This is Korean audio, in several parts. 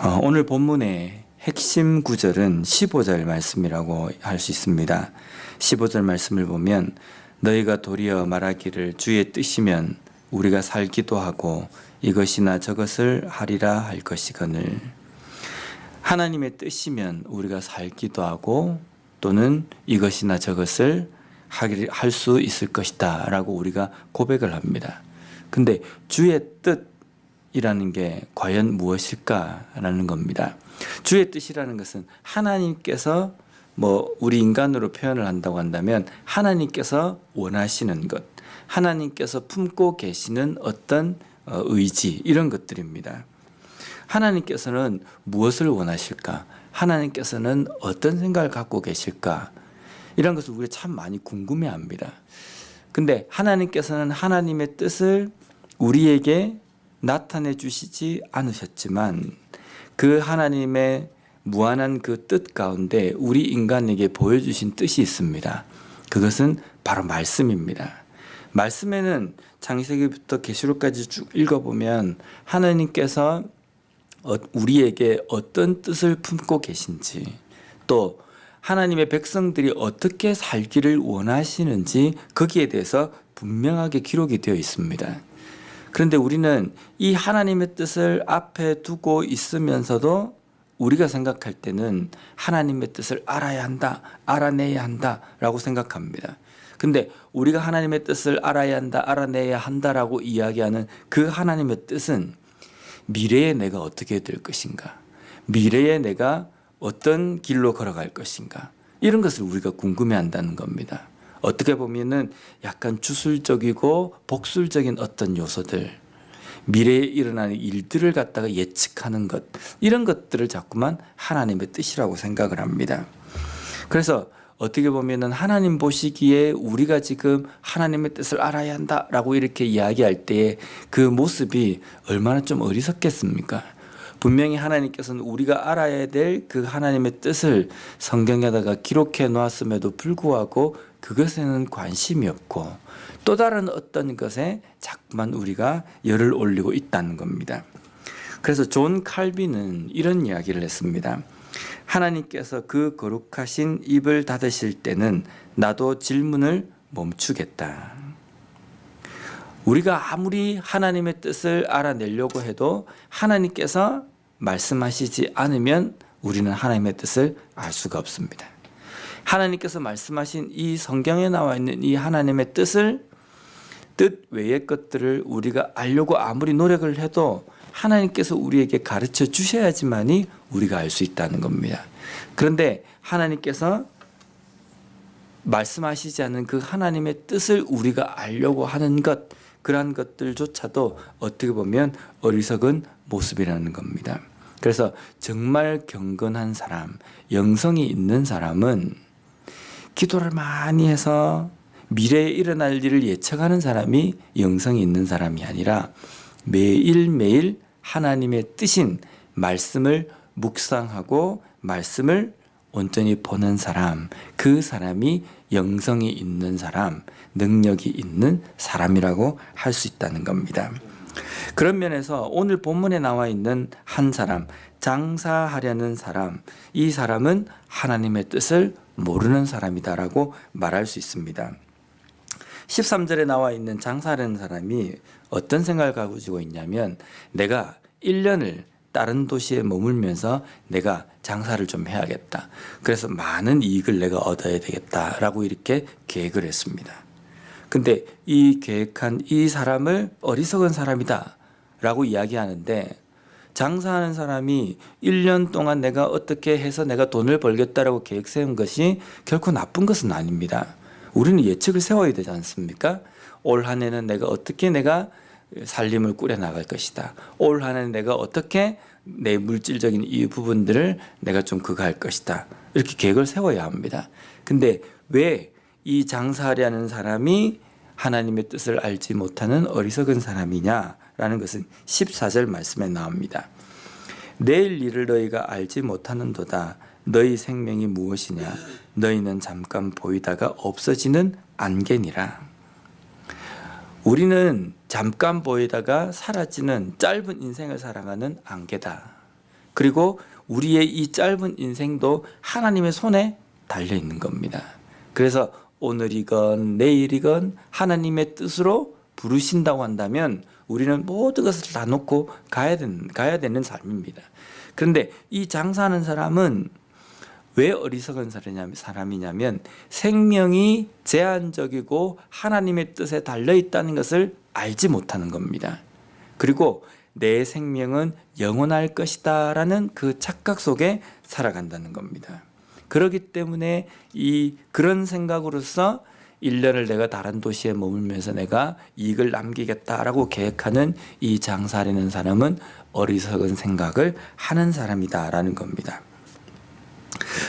오늘 본문의 핵심 구절은 15절 말씀이라고 할 수 있습니다. 15절 말씀을 보면 너희가 도리어 말하기를 주의 뜻이면 우리가 살기도 하고 이것이나 저것을 하리라 할 것이거늘. 하나님의 뜻이면 우리가 살기도 하고 또는 이것이나 저것을 할 수 있을 것이다 라고 우리가 고백을 합니다. 근데 주의 뜻이라는 게 과연 무엇일까라는 겁니다. 주의 뜻이라는 것은 하나님께서 우리 인간으로 표현을 한다고 한다면 하나님께서 원하시는 것, 하나님께서 품고 계시는 어떤 의지, 이런 것들입니다. 하나님께서는 무엇을 원하실까? 하나님께서는 어떤 생각을 갖고 계실까? 이런 것을 우리가 참 많이 궁금해합니다. 근데 하나님께서는 하나님의 뜻을 우리에게 나타내 주시지 않으셨지만 그 하나님의 무한한 그 뜻 가운데 우리 인간에게 보여주신 뜻이 있습니다. 그것은 바로 말씀입니다. 말씀에는 창세기부터 계시록까지 쭉 읽어보면 하나님께서 우리에게 어떤 뜻을 품고 계신지, 또 하나님의 백성들이 어떻게 살기를 원하시는지 거기에 대해서 분명하게 기록이 되어 있습니다. 그런데 우리는 이 하나님의 뜻을 앞에 두고 있으면서도 우리가 생각할 때는 하나님의 뜻을 알아야 한다, 알아내야 한다 라고 생각합니다. 근데 우리가 하나님의 뜻을 알아야 한다, 알아내야 한다라고 이야기하는 그 하나님의 뜻은 미래에 내가 어떻게 될 것인가, 미래에 내가 어떤 길로 걸어갈 것인가, 이런 것을 우리가 궁금해한다는 겁니다. 어떻게 보면은 약간 주술적이고 복술적인 어떤 요소들, 미래에 일어나는 일들을 갖다가 예측하는 것, 이런 것들을 자꾸만 하나님의 뜻이라고 생각을 합니다. 그래서 어떻게 보면은 하나님 보시기에 우리가 지금 하나님의 뜻을 알아야 한다라고 이렇게 이야기할 때의 그 모습이 얼마나 좀 어리석겠습니까? 분명히 하나님께서는 우리가 알아야 될 그 하나님의 뜻을 성경에다가 기록해 놓았음에도 불구하고 그것에는 관심이 없고 또 다른 어떤 것에 자꾸만 우리가 열을 올리고 있다는 겁니다. 그래서 존 칼빈은 이런 이야기를 했습니다. 하나님께서 그 거룩하신 입을 닫으실 때는 나도 질문을 멈추겠다. 우리가 아무리 하나님의 뜻을 알아내려고 해도 하나님께서 말씀하시지 않으면 우리는 하나님의 뜻을 알 수가 없습니다. 하나님께서 말씀하신 이 성경에 나와 있는 이 하나님의 뜻 외의 것들을 우리가 알려고 아무리 노력을 해도 하나님께서 우리에게 가르쳐 주셔야지만이 우리가 알 수 있다는 겁니다. 그런데 하나님께서 말씀하시지 않은 그 하나님의 뜻을 우리가 알려고 하는 것, 그러한 것들조차도 어떻게 보면 어리석은 모습이라는 겁니다. 그래서 정말 경건한 사람, 영성이 있는 사람은 기도를 많이 해서 미래에 일어날 일을 예측하는 사람이 영성이 있는 사람이 아니라 매일매일 하나님의 뜻인 말씀을 묵상하고 말씀을 온전히 보는 사람, 그 사람이 영성이 있는 사람, 능력이 있는 사람이라고 할 수 있다는 겁니다. 그런 면에서 오늘 본문에 나와 있는 한 사람, 장사하려는 사람, 이 사람은 하나님의 뜻을 모르는 사람이다라고 말할 수 있습니다. 13절에 나와 있는 장사하려는 사람이 어떤 생각을 가지고 있냐면 내가 1년을 다른 도시에 머물면서 내가 장사를 좀 해야겠다. 그래서 많은 이익을 내가 얻어야 되겠다라고 이렇게 계획을 했습니다. 근데 이 계획한 이 사람을 어리석은 사람이다 라고 이야기하는데, 장사하는 사람이 1년 동안 내가 어떻게 해서 내가 돈을 벌겠다라고 계획 세운 것이 결코 나쁜 것은 아닙니다. 우리는 예측을 세워야 되지 않습니까? 올 한 해는 내가 어떻게 내가 살림을 꾸려나갈 것이다. 올 한 해는 내가 어떻게 내 물질적인 이 부분들을 내가 좀 그거 할 것이다. 이렇게 계획을 세워야 합니다. 근데 왜 이 장사하려는 사람이 하나님의 뜻을 알지 못하는 어리석은 사람이냐라는 것은 14절 말씀에 나옵니다. 내일 일을 너희가 알지 못하는도다. 너희 생명이 무엇이냐? 너희는 잠깐 보이다가 없어지는 안개니라. 우리는 잠깐 보이다가 사라지는 짧은 인생을 살아가는 안개다. 그리고 우리의 이 짧은 인생도 하나님의 손에 달려 있는 겁니다. 그래서 오늘이건 내일이건 하나님의 뜻으로 부르신다고 한다면 우리는 모든 것을 다 놓고 가야 되는 삶입니다. 그런데 이 장사하는 사람은 왜 어리석은 사람이냐면 생명이 제한적이고 하나님의 뜻에 달려 있다는 것을 알지 못하는 겁니다. 그리고 내 생명은 영원할 것이다 라는 그 착각 속에 살아간다는 겁니다. 그렇기 때문에 그런 생각으로서 1년을 내가 다른 도시에 머물면서 내가 이익을 남기겠다라고 계획하는 이 장사하려는 사람은 어리석은 생각을 하는 사람이다라는 겁니다.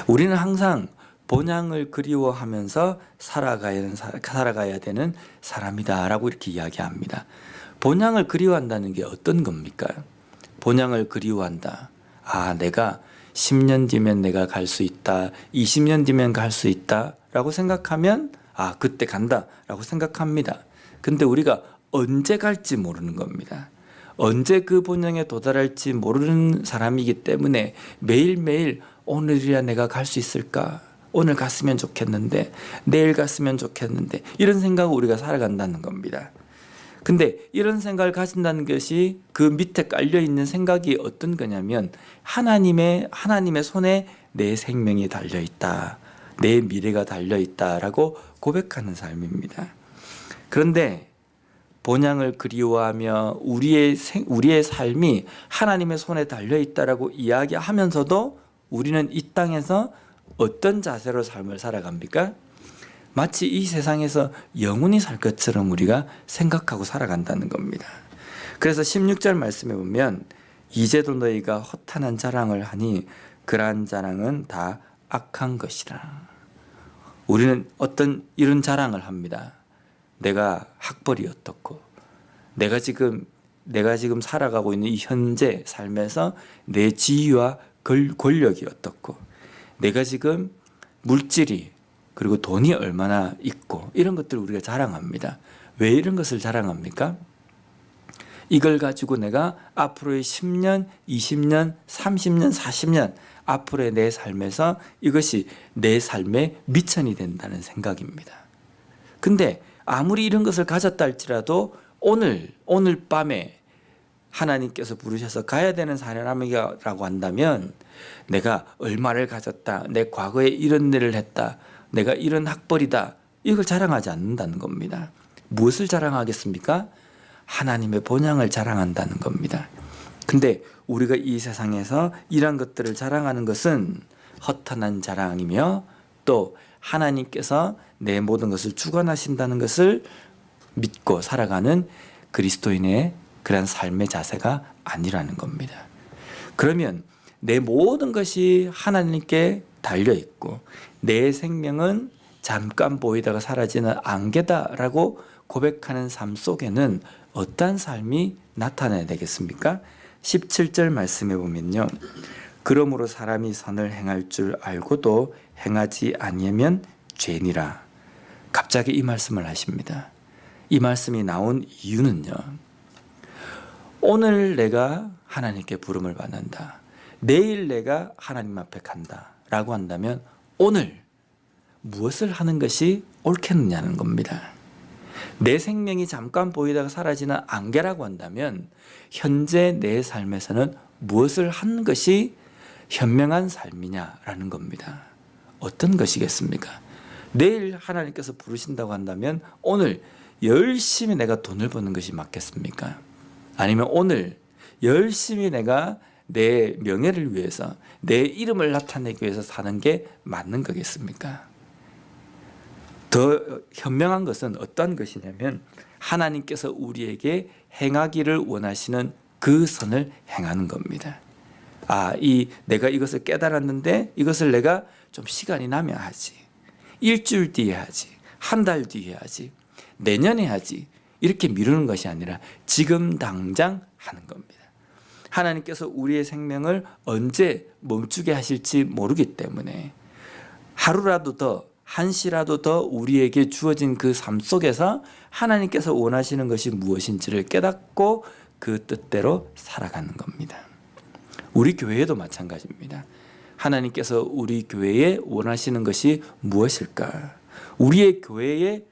우리는 항상 본향을 그리워하면서 살아가야 되는 사람이다라고 이렇게 이야기합니다. 본향을 그리워한다는 게 어떤 겁니까? 본향을 그리워한다. 내가 10년 뒤면 내가 갈 수 있다. 20년 뒤면 갈 수 있다. 라고 생각하면 그때 간다. 라고 생각합니다. 근데 우리가 언제 갈지 모르는 겁니다. 언제 그 본향에 도달할지 모르는 사람이기 때문에 매일매일 오늘이야 내가 갈 수 있을까? 오늘 갔으면 좋겠는데, 내일 갔으면 좋겠는데, 이런 생각으로 우리가 살아간다는 겁니다. 근데 이런 생각을 가진다는 것이 그 밑에 깔려있는 생각이 어떤 거냐면 하나님의 손에 내 생명이 달려있다. 내 미래가 달려있다라고 고백하는 삶입니다. 그런데 본향을 그리워하며 우리의 삶이 하나님의 손에 달려있다라고 이야기하면서도 우리는 이 땅에서 어떤 자세로 삶을 살아갑니까? 마치 이 세상에서 영원히 살 것처럼 우리가 생각하고 살아간다는 겁니다. 그래서 16절 말씀에 보면 이제도 너희가 허탄한 자랑을 하니 그러한 자랑은 다 악한 것이라. 우리는 어떤 이런 자랑을 합니다. 내가 학벌이 어떻고 내가 지금 살아가고 있는 이 현재 삶에서 내 지위와 권력이 어떻고 내가 지금 물질이 그리고 돈이 얼마나 있고 이런 것들을 우리가 자랑합니다. 왜 이런 것을 자랑합니까? 이걸 가지고 내가 앞으로의 10년, 20년, 30년, 40년 앞으로의 내 삶에서 이것이 내 삶의 미천이 된다는 생각입니다. 근데 아무리 이런 것을 가졌다 할지라도 오늘 밤에 하나님께서 부르셔서 가야 되는 사람이라고 한다면 내가 얼마를 가졌다, 내 과거에 이런 일을 했다, 내가 이런 학벌이다, 이걸 자랑하지 않는다는 겁니다. 무엇을 자랑하겠습니까? 하나님의 본향을 자랑한다는 겁니다. 근데 우리가 이 세상에서 이런 것들을 자랑하는 것은 허탄한 자랑이며 또 하나님께서 내 모든 것을 주관하신다는 것을 믿고 살아가는 그리스도인의 그런 삶의 자세가 아니라는 겁니다. 그러면 내 모든 것이 하나님께 달려있고 내 생명은 잠깐 보이다가 사라지는 안개다라고 고백하는 삶 속에는 어떠한 삶이 나타나야 되겠습니까? 17절 말씀해 보면요. 그러므로 사람이 선을 행할 줄 알고도 행하지 아니하면 죄니라. 갑자기 이 말씀을 하십니다. 이 말씀이 나온 이유는요. 오늘 내가 하나님께 부름을 받는다. 내일 내가 하나님 앞에 간다 라고 한다면 오늘 무엇을 하는 것이 옳겠느냐는 겁니다. 내 생명이 잠깐 보이다가 사라지는 안개라고 한다면 현재 내 삶에서는 무엇을 하는 것이 현명한 삶이냐라는 겁니다. 어떤 것이겠습니까? 내일 하나님께서 부르신다고 한다면 오늘 열심히 내가 돈을 버는 것이 맞겠습니까? 아니면 오늘 열심히 내가 내 명예를 위해서 내 이름을 나타내기 위해서 사는 게 맞는 거겠습니까? 더 현명한 것은 어떤 것이냐면 하나님께서 우리에게 행하기를 원하시는 그 선을 행하는 겁니다. 내가 이것을 깨달았는데 이것을 내가 좀 시간이 나면 하지. 일주일 뒤에 하지. 한 달 뒤에 하지. 내년에 하지. 이렇게 미루는 것이 아니라 지금 당장 하는 겁니다. 하나님께서 우리의 생명을 언제 멈추게 하실지 모르기 때문에 하루라도 더, 한시라도 더 우리에게 주어진 그 삶 속에서 하나님께서 원하시는 것이 무엇인지를 깨닫고 그 뜻대로 살아가는 겁니다. 우리 교회도 마찬가지입니다. 하나님께서 우리 교회에 원하시는 것이 무엇일까? 우리의 교회의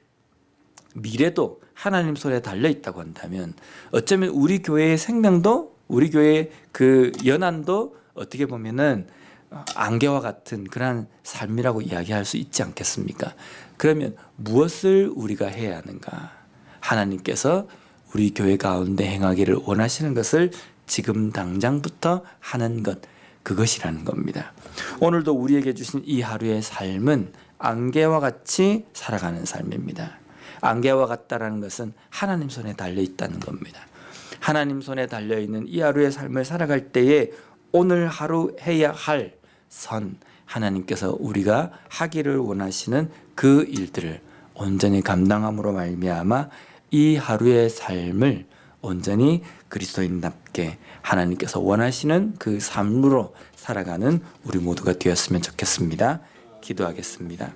미래도 하나님 손에 달려 있다고 한다면 어쩌면 우리 교회의 생명도 우리 교회의 그 연한도 어떻게 보면은 안개와 같은 그러한 삶이라고 이야기할 수 있지 않겠습니까? 그러면 무엇을 우리가 해야 하는가? 하나님께서 우리 교회 가운데 행하기를 원하시는 것을 지금 당장부터 하는 것, 그것이라는 겁니다. 오늘도 우리에게 주신 이 하루의 삶은 안개와 같이 살아가는 삶입니다. 안개와 같다라는 것은 하나님 손에 달려 있다는 겁니다. 하나님 손에 달려 있는 이 하루의 삶을 살아갈 때에 오늘 하루 해야 할 선, 하나님께서 우리가 하기를 원하시는 그 일들을 온전히 감당함으로 말미암아 이 하루의 삶을 온전히 그리스도인답게 하나님께서 원하시는 그 삶으로 살아가는 우리 모두가 되었으면 좋겠습니다. 기도하겠습니다.